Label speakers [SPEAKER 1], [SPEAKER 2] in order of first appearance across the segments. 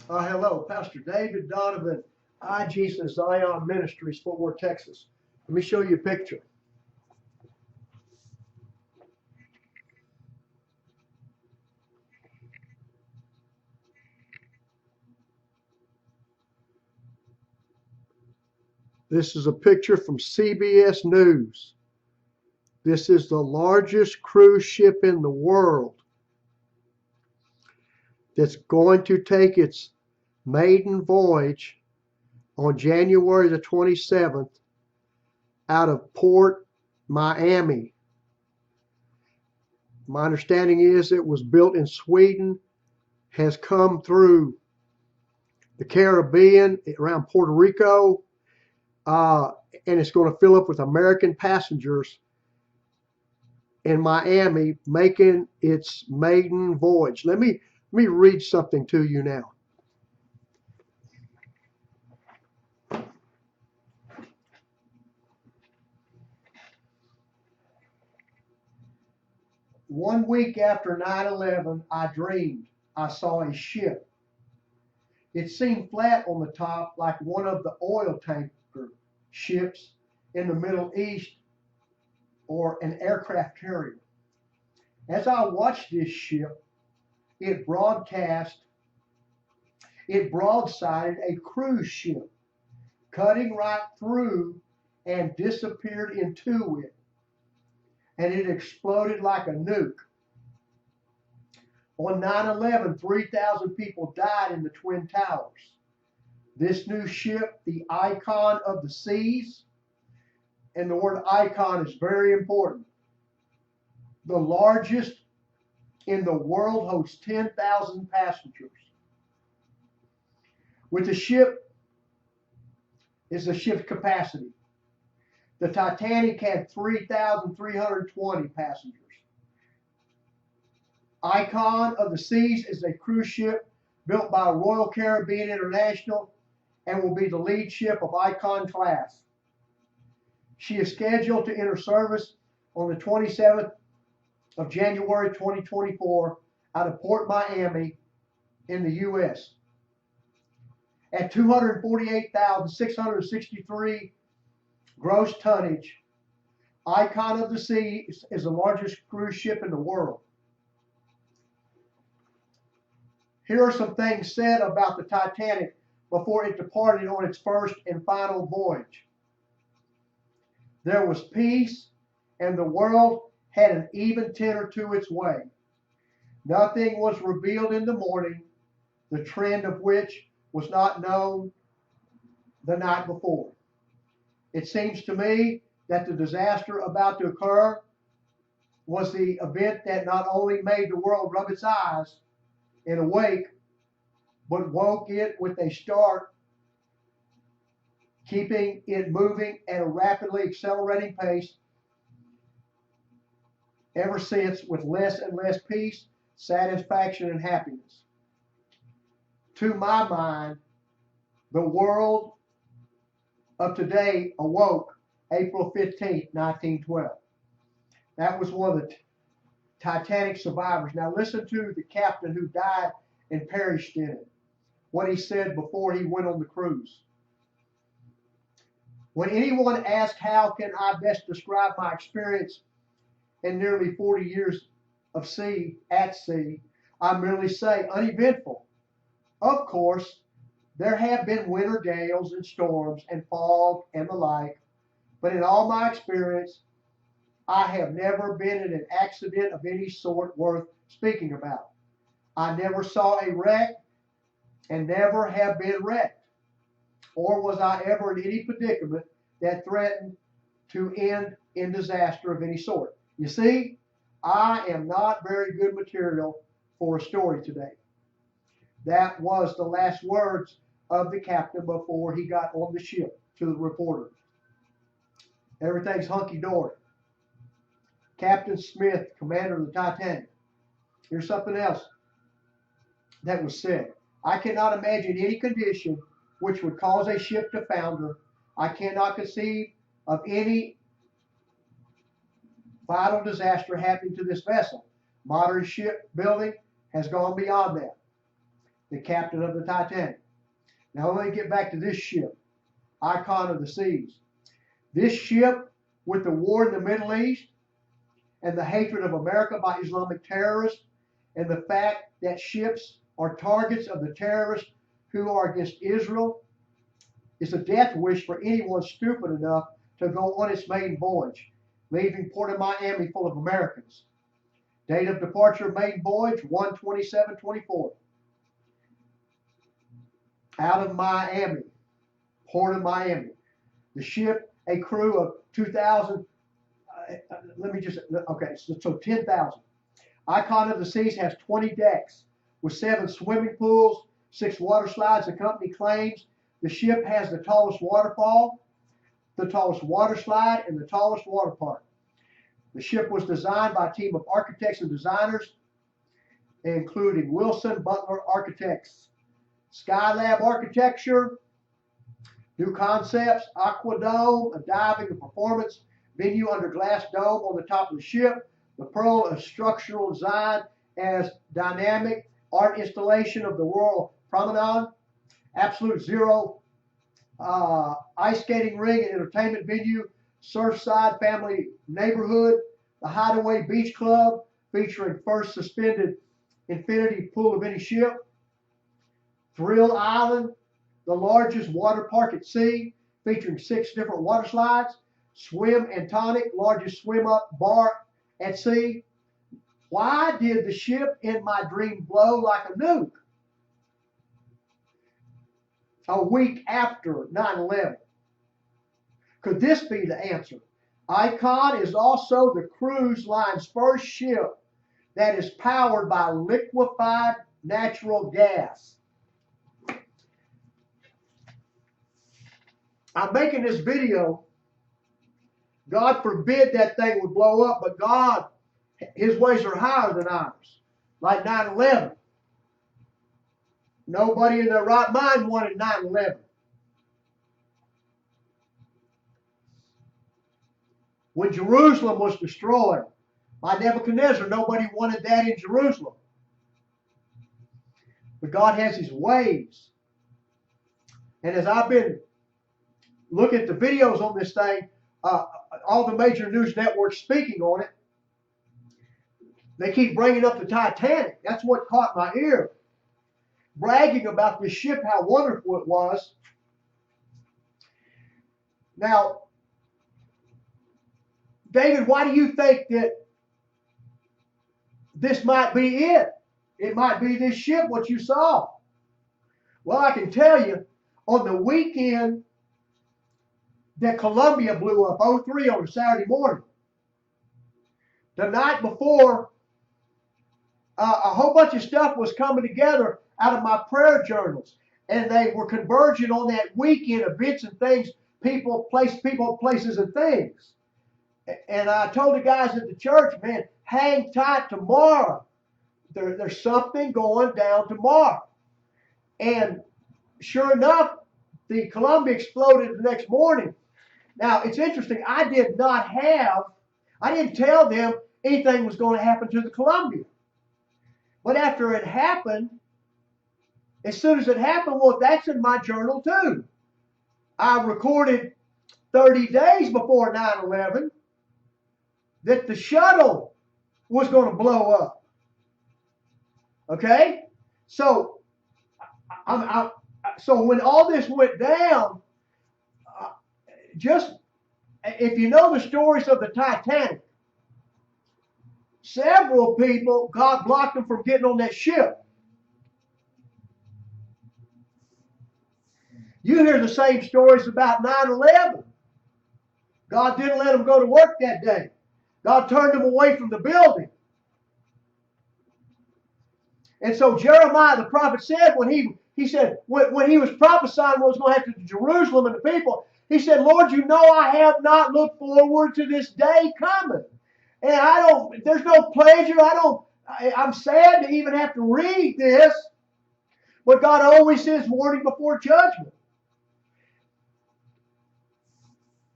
[SPEAKER 1] Hello, Pastor David Donovan, Jesus Zion Ministries, Fort Worth, Texas. Let me show you a picture. This is a picture from CBS News. This is the largest cruise ship in the world that's going to take its maiden voyage on January the 27th out of Port Miami. My understanding is it was built in Sweden, has come through the Caribbean around Puerto Rico, and it's going to fill up with American passengers in Miami, making its maiden voyage. Let me read something to you now. One week after 9/11, I dreamed I saw a ship. It seemed flat on the top like one of the oil tanker ships in the Middle East or an aircraft carrier. As I watched this ship, it broadsided a cruise ship, cutting right through and disappeared into it, and it exploded like a nuke. On 9/11, 3,000 people died in the Twin Towers. This new ship, the Icon of the Seas, and the word icon is very important. The largest in the world, hosts 10,000 passengers. With the ship is the ship's capacity. The Titanic had 3,320 passengers. Icon of the Seas is a cruise ship built by Royal Caribbean International and will be the lead ship of Icon class. She is scheduled to enter service on the 27th of January 2024 out of Port Miami in the U.S. At 248,663 gross tonnage, Icon of the Seas is the largest cruise ship in the world. Here are some things said about the Titanic before it departed on its first and final voyage. There was peace, and the world had an even tenor to its way. Nothing was revealed in the morning, the trend of which was not known the night before. It seems to me that the disaster about to occur was the event that not only made the world rub its eyes and awake, but woke it with a start, keeping it moving at a rapidly accelerating pace ever since, with less and less peace, satisfaction, and happiness. To my mind, the world of today awoke April 15th, 1912. That was one of the Titanic survivors. Now listen to the captain who died and perished in it, what he said before he went on the cruise. When anyone asks how can I best describe my experience in nearly 40 years of at sea, I merely say uneventful. Of course, there have been winter gales and storms and fog and the like, but in all my experience, I have never been in an accident of any sort worth speaking about. I never saw a wreck and never have been wrecked, or was I ever in any predicament that threatened to end in disaster of any sort. You see, I am not very good material for a story today. That was the last words of the captain before he got on the ship to the reporter. Everything's hunky-dory. Captain Smith, commander of the Titanic. Here's something else that was said. I cannot imagine any condition which would cause a ship to founder. I cannot conceive of any vital disaster happening to this vessel. Modern shipbuilding has gone beyond that. the captain of the Titanic. Now let me get back to this ship, icon of the seas. This ship, with the war in the Middle East and the hatred of America by Islamic terrorists, and the fact that ships are targets of the terrorists who are against Israel, is a death wish for anyone stupid enough to go on its maiden voyage, leaving Port of Miami full of Americans. Date of departure of maiden voyage, 1/27/24. Out of Miami, Port of Miami. The ship, a crew of 2,000, so 10,000. Icon of the Seas has 20 decks with 7 swimming pools, 6 water slides. The company claims the ship has the tallest waterfall, the tallest water slide, and the tallest water park. The ship was designed by a team of architects and designers, including Wilson Butler Architects, Skylab Architecture, New Concepts, Aquadome, a diving and performance venue under glass dome on the top of the ship, the Pearl of Structural Design as dynamic art installation of the Royal Promenade, Absolute Zero ice skating ring and entertainment venue, Surfside Family Neighborhood, the Hideaway Beach Club featuring first suspended infinity pool of any ship, Thrill Island, the largest water park at sea featuring 6 different water slides, Swim and Tonic, largest swim up bar at sea. Why did the ship in my dream blow like a nuke? A week after 9/11. Could this be the answer? Icon is also the cruise line's first ship that is powered by liquefied natural gas. I'm making this video. God forbid that thing would blow up, but God, His ways are higher than ours. Like 9/11. Nobody in their right mind wanted 9/11. When Jerusalem was destroyed by Nebuchadnezzar, nobody wanted that in Jerusalem. But God has His ways. And as I've been looking at the videos on this thing, all the major news networks speaking on it, they keep bringing up the Titanic. That's what caught my ear. Bragging about this ship, how wonderful it was. Now, David, why do you think that this might be it? It might be this ship, what you saw. Well, I can tell you, on the weekend that Columbia blew up, 03 on a Saturday morning, the night before, a whole bunch of stuff was coming together out of my prayer journals, and they were converging on that weekend, events and things, people, places, and things. And I told the guys at the church, man, hang tight tomorrow. There's something going down tomorrow. And sure enough, the Columbia exploded the next morning. Now, it's interesting. I didn't tell them anything was going to happen to the Columbia. But after it happened, as soon as it happened, well, that's in my journal too. I recorded 30 days before 9/11 that the shuttle was going to blow up. Okay? So, so when all this went down, just if you know the stories of the Titanic, several people, God blocked them from getting on that ship. You hear the same stories about 9/11. God didn't let them go to work that day. God turned them away from the building. And so Jeremiah the prophet said when he said when he was prophesying what was going to happen to Jerusalem and the people, he said, Lord, you know I have not looked forward to this day coming. And there's no pleasure. I'm sad to even have to read this. But God always says warning before judgment.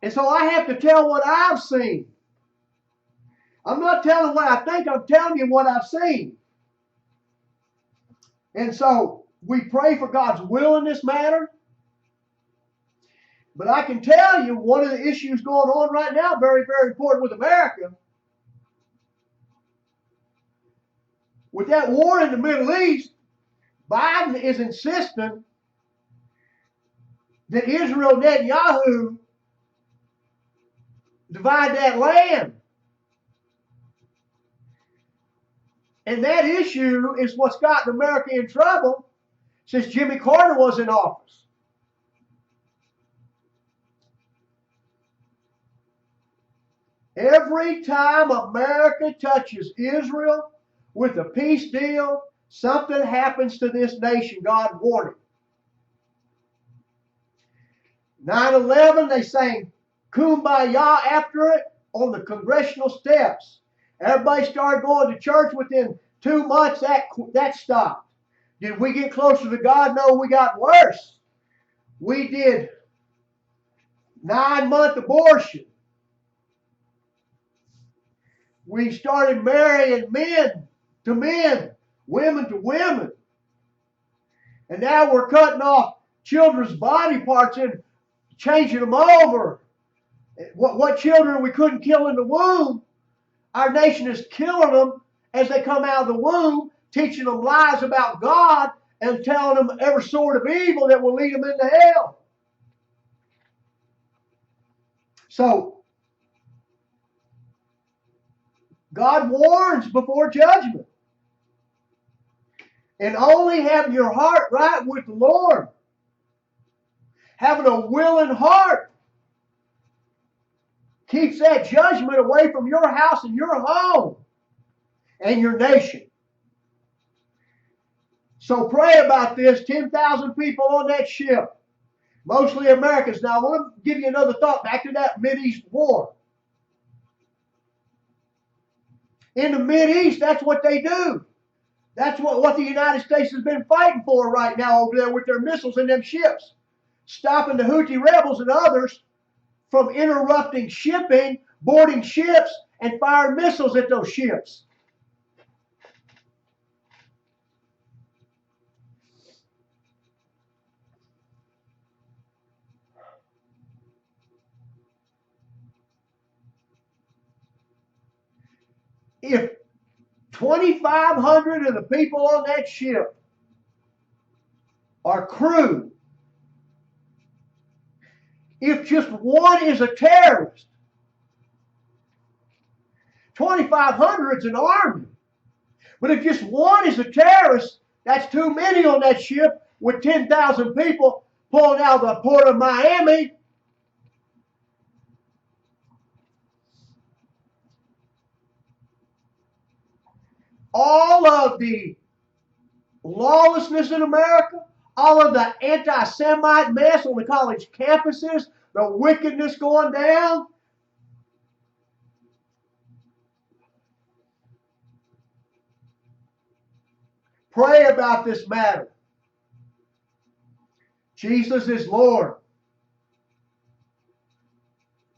[SPEAKER 1] And so I have to tell what I've seen. I'm not telling what I think, I'm telling you what I've seen. And so We pray for God's will in this matter. But I can tell you one of the issues going on right now, very, very important with America, with that war in the Middle East, Biden is insisting that Israel Netanyahu divide that land. And that issue is what's gotten America in trouble since Jimmy Carter was in office. Every time America touches Israel with a peace deal, something happens to this nation. God warned it. 9/11, they sang Kumbaya after it on the congressional steps. Everybody started going to church. Within 2 months, that stopped. Did we get closer to God? No, we got worse. We did 9-month abortion. We started marrying men to men, women to women. And now we're cutting off children's body parts and changing them over. What children we couldn't kill in the womb, our nation is killing them as they come out of the womb, teaching them lies about God and telling them every sort of evil that will lead them into hell. So, God warns before judgment. And only having your heart right with the Lord, having a willing heart, keeps that judgment away from your house and your home and your nation. So pray about this. 10,000 people on that ship, mostly Americans. Now I want to give you another thought back to that Mideast war. In the Mideast, that's what they do. That's what the United States has been fighting for right now over there with their missiles and them ships. Stopping the Houthi rebels and others from interrupting shipping, boarding ships, and firing missiles at those ships. If 2,500 of the people on that ship are crew, if just one is a terrorist, 2,500 is an army. But if just one is a terrorist, that's too many on that ship with 10,000 people pulling out of the port of Miami. All of the lawlessness in America, all of the anti-Semite mess on the college campuses, the wickedness going down. Pray about this matter. Jesus is Lord.